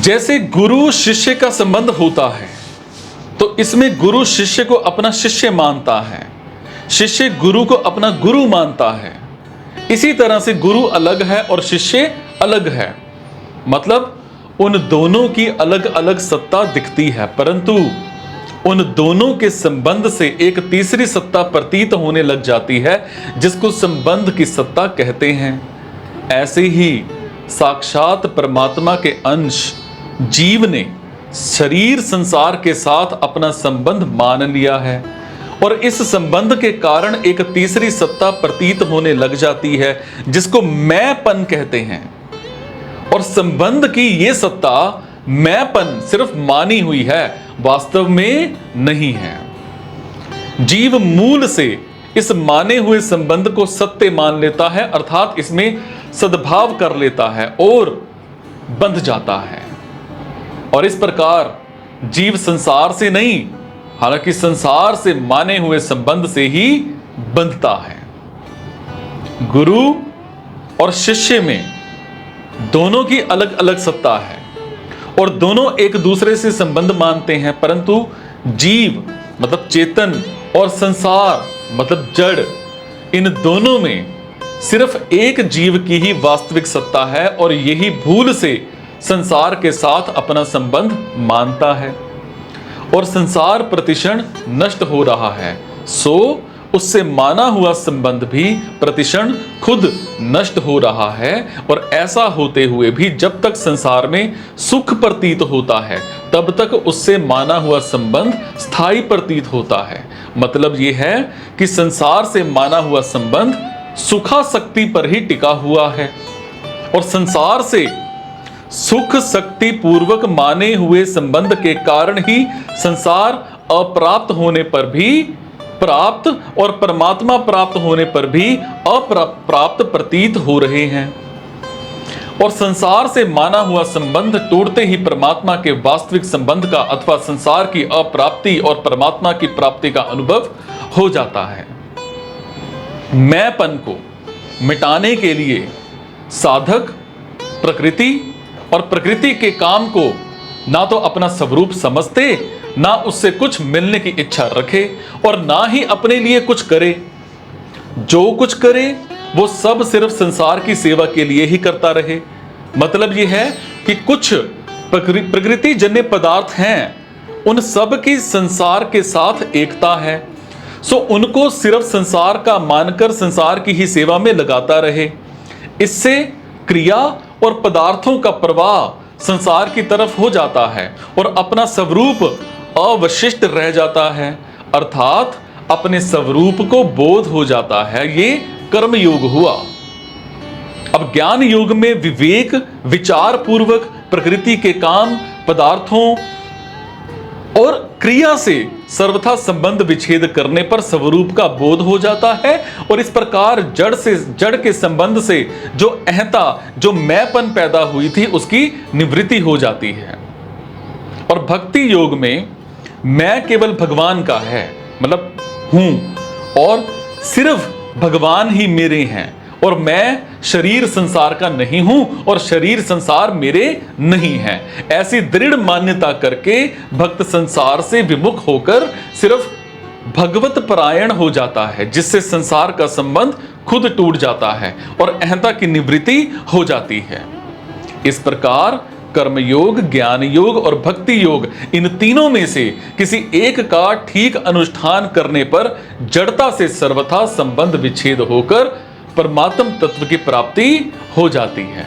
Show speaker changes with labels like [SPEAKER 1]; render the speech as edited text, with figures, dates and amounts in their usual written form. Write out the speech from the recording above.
[SPEAKER 1] जैसे गुरु शिष्य का संबंध होता है तो इसमें गुरु शिष्य को अपना शिष्य मानता है, शिष्य गुरु को अपना गुरु मानता है। इसी तरह से गुरु अलग है और शिष्य अलग है, मतलब उन दोनों की अलग अलग सत्ता दिखती है, परंतु उन दोनों के संबंध से एक तीसरी सत्ता प्रतीत होने लग जाती है जिसको संबंध की सत्ता कहते हैं। ऐसे ही साक्षात परमात्मा के अंश जीव ने शरीर संसार के साथ अपना संबंध मान लिया है और इस संबंध के कारण एक तीसरी सत्ता प्रतीत होने लग जाती है जिसको मैंपन कहते हैं। और संबंध की ये सत्ता मैंपन सिर्फ मानी हुई है, वास्तव में नहीं है। जीव मूल से इस माने हुए संबंध को सत्य मान लेता है, अर्थात इसमें सद्भाव कर लेता है और बंध जाता है। और इस प्रकार जीव संसार से नहीं, हालांकि संसार से माने हुए संबंध से ही बंधता है। गुरु और शिष्य में दोनों की अलग अलग सत्ता है और दोनों एक दूसरे से संबंध मानते हैं, परंतु जीव मतलब चेतन और संसार मतलब जड़, इन दोनों में सिर्फ एक जीव की ही वास्तविक सत्ता है और यही भूल से संसार के साथ अपना संबंध मानता है और संसार प्रतिक्षण नष्ट हो रहा है, सो उससे माना हुआ संबंध भी प्रतिक्षण खुद नष्ट हो रहा है। और ऐसा होते हुए भी जब तक संसार में सुख प्रतीत होता है तब तक उससे माना हुआ संबंध स्थायी प्रतीत होता है। मतलब यह है कि संसार से माना हुआ संबंध सुखासक्ति पर ही टिका हुआ है और संसार से सुख शक्ति पूर्वक माने हुए संबंध के कारण ही संसार अप्राप्त होने पर भी प्राप्त और परमात्मा प्राप्त होने पर भी अप्राप्त प्रतीत हो रहे हैं। और संसार से माना हुआ संबंध टूटते ही परमात्मा के वास्तविक संबंध का अथवा संसार की अप्राप्ति और परमात्मा की प्राप्ति का अनुभव हो जाता है। मैंपन को मिटाने के लिए साधक प्रकृति और प्रकृति के काम को ना तो अपना स्वरूप समझते, ना उससे कुछ मिलने की इच्छा रखे और ना ही अपने लिए कुछ करे। जो कुछ करे वो सब सिर्फ संसार की सेवा के लिए ही करता रहे। मतलब यह है कि कुछ प्रकृति जन्य पदार्थ हैं, उन सब की संसार के साथ एकता है, सो उनको सिर्फ संसार का मानकर संसार की ही सेवा में लगाता रहे। इससे क्रिया और पदार्थों का प्रवाह संसार की तरफ हो जाता है और अपना स्वरूप अवशिष्ट रह जाता है, अर्थात अपने स्वरूप को बोध हो जाता है। ये कर्म योग हुआ। अब ज्ञान योग में विवेक विचार पूर्वक प्रकृति के काम पदार्थों और क्रिया से सर्वथा संबंध विच्छेद करने पर स्वरूप का बोध हो जाता है और इस प्रकार जड़ के संबंध से जो अहंता जो मैंपन पैदा हुई थी उसकी निवृत्ति हो जाती है। और भक्ति योग में मैं केवल भगवान का है, मतलब हूं और सिर्फ भगवान ही मेरे हैं और मैं शरीर संसार का नहीं हूं और शरीर संसार मेरे नहीं है। ऐसी दृढ़ मान्यता करके भक्त संसार से विमुख होकर सिर्फ भगवत परायण हो जाता है, जिससे संसार का संबंध खुद टूट जाता है और अहंता की निवृत्ति हो जाती है। इस प्रकार कर्मयोग, ज्ञान योग और भक्ति योग, इन तीनों में से किसी एक का ठीक अनुष्ठान करने पर जड़ता से सर्वथा संबंध विच्छेद होकर परमात्म तत्व की प्राप्ति हो जाती है।